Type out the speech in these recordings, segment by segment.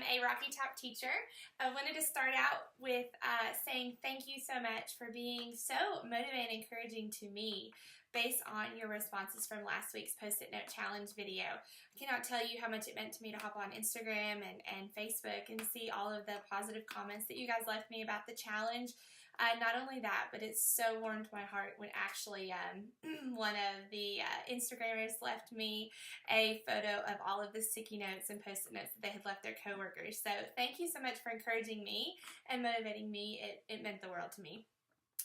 a Rocky Top teacher. I wanted to start out with saying thank you so much for being so motivating and encouraging to me based on your responses from last week's Post-it Note Challenge video. I cannot tell you how much it meant to me to hop on Instagram and Facebook and see all of the positive comments that you guys left me about the challenge. Not only that, but it's so warmed my heart when actually one of the Instagrammers left me a photo of all of the sticky notes and Post-it notes that they had left their coworkers. So thank you so much for encouraging me and motivating me. It meant the world to me.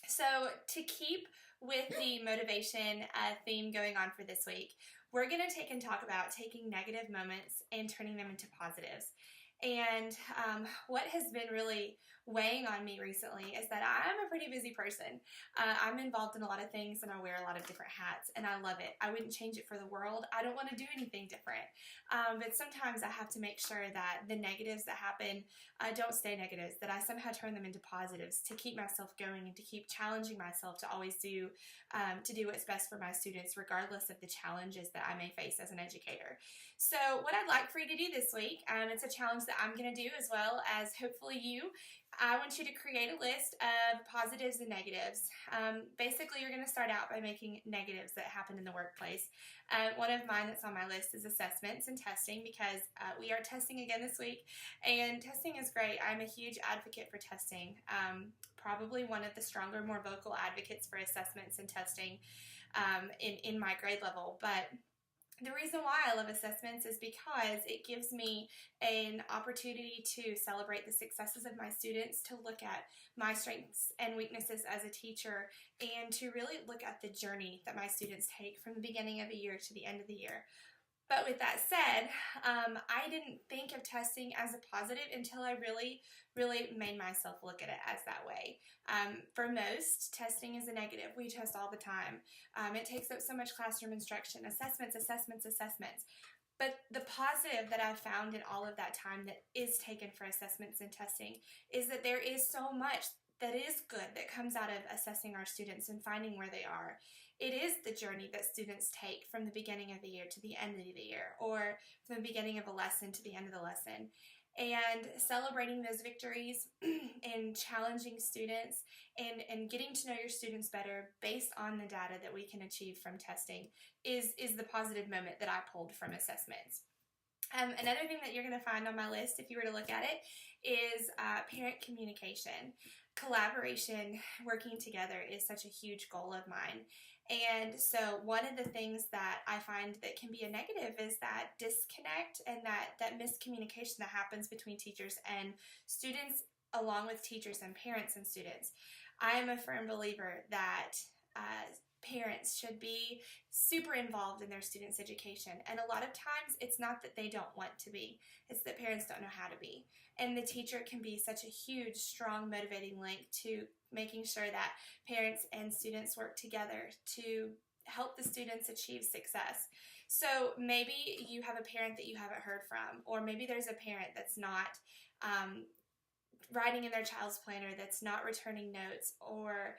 So to keep with the motivation theme going on for this week, we're going to take and talk about taking negative moments and turning them into positives. And what has been really weighing on me recently is that I'm a pretty busy person. I'm involved in a lot of things and I wear a lot of different hats and I love it. I wouldn't change it for the world. I don't want to do anything different. But sometimes I have to make sure that the negatives that happen don't stay negatives, that I somehow turn them into positives to keep myself going and to keep challenging myself to always do what's best for my students regardless of the challenges that I may face as an educator. So what I'd like for you to do this week, it's a challenge that I'm going to do as well as hopefully you. I want you to create a list of positives and negatives. Basically, you're going to start out by making negatives that happen in the workplace. One of mine that's on my list is assessments and testing because we are testing again this week, and testing is great. I'm a huge advocate for testing. Probably one of the stronger, more vocal advocates for assessments and testing in my grade level, but the reason why I love assessments is because it gives me an opportunity to celebrate the successes of my students, to look at my strengths and weaknesses as a teacher, and to really look at the journey that my students take from the beginning of the year to the end of the year. But with that said, I didn't think of testing as a positive until I really made myself look at it as that way. For most, testing is a negative. We test all the time. It takes up so much classroom instruction, assessments. But the positive that I've found in all of that time that is taken for assessments and testing is that there is so much that is good that comes out of assessing our students and finding where they are. It is the journey that students take from the beginning of the year to the end of the year, or from the beginning of a lesson to the end of the lesson. And celebrating those victories and challenging students and getting to know your students better based on the data that we can achieve from testing is the positive moment that I pulled from assessments. Another thing that you're going to find on my list, if you were to look at it, is parent communication. Collaboration, working together is such a huge goal of mine. And so one of the things that I find that can be a negative is that disconnect and that miscommunication that happens between teachers and students, along with teachers and parents and students. I am a firm believer that parents should be super involved in their students' education. And a lot of times it's not that they don't want to be, it's that parents don't know how to be. And the teacher can be such a huge, strong, motivating link to making sure that parents and students work together to help the students achieve success. So maybe you have a parent that you haven't heard from, or maybe there's a parent that's not writing in their child's planner, that's not returning notes, or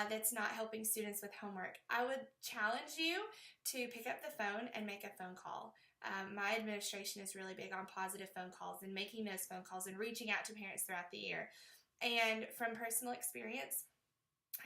that's not helping students with homework. I would challenge you to pick up the phone and make a phone call. My administration is really big on positive phone calls and making those phone calls and reaching out to parents throughout the year. And from personal experience,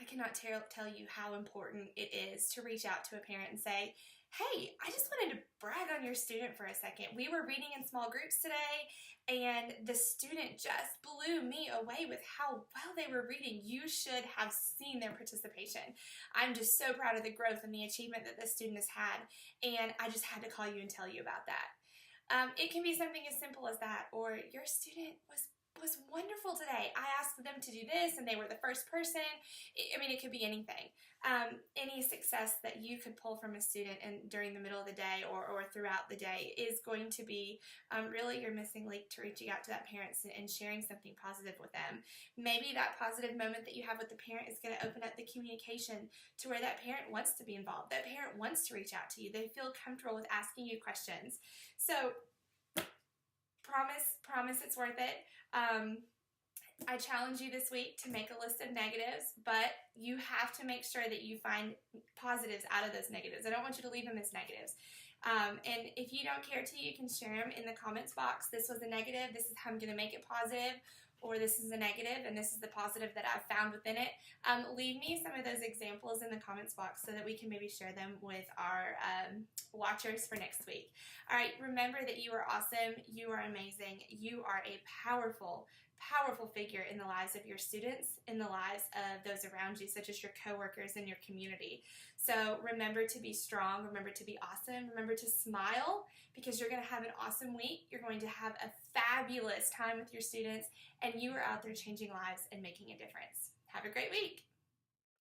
I cannot tell you how important it is to reach out to a parent and say, hey, I just wanted to brag on your student for a second. We were reading in small groups today, and the student just blew me away with how well they were reading. You should have seen their participation. I'm just so proud of the growth and the achievement that this student has had, and I just had to call you and tell you about that. It can be something as simple as that, or your student was wonderful today. I asked them to do this and they were the first person. I mean, it could be anything. Any success that you could pull from a student and during the middle of the day or throughout the day is going to be really your missing link to reaching out to that parent and sharing something positive with them. Maybe that positive moment that you have with the parent is going to open up the communication to where that parent wants to be involved. That parent wants to reach out to you. They feel comfortable with asking you questions. So promise it's worth it. I challenge you this week to make a list of negatives, but you have to make sure that you find positives out of those negatives. I don't want you to leave them as negatives. And if you don't care to, you can share them in the comments box. This was a negative, this is how I'm going to make it positive, or this is a negative and this is the positive that I've found within it. Leave me some of those examples in the comments box so that we can maybe share them with our watchers for next week. All right, remember that you are awesome, you are amazing, you are a powerful figure in the lives of your students, in the lives of those around you, such as your coworkers and your community. So remember to be strong, remember to be awesome, remember to smile, because you're going to have an awesome week. You're going to have a fabulous time with your students, and you are out there changing lives and making a difference. Have a great week.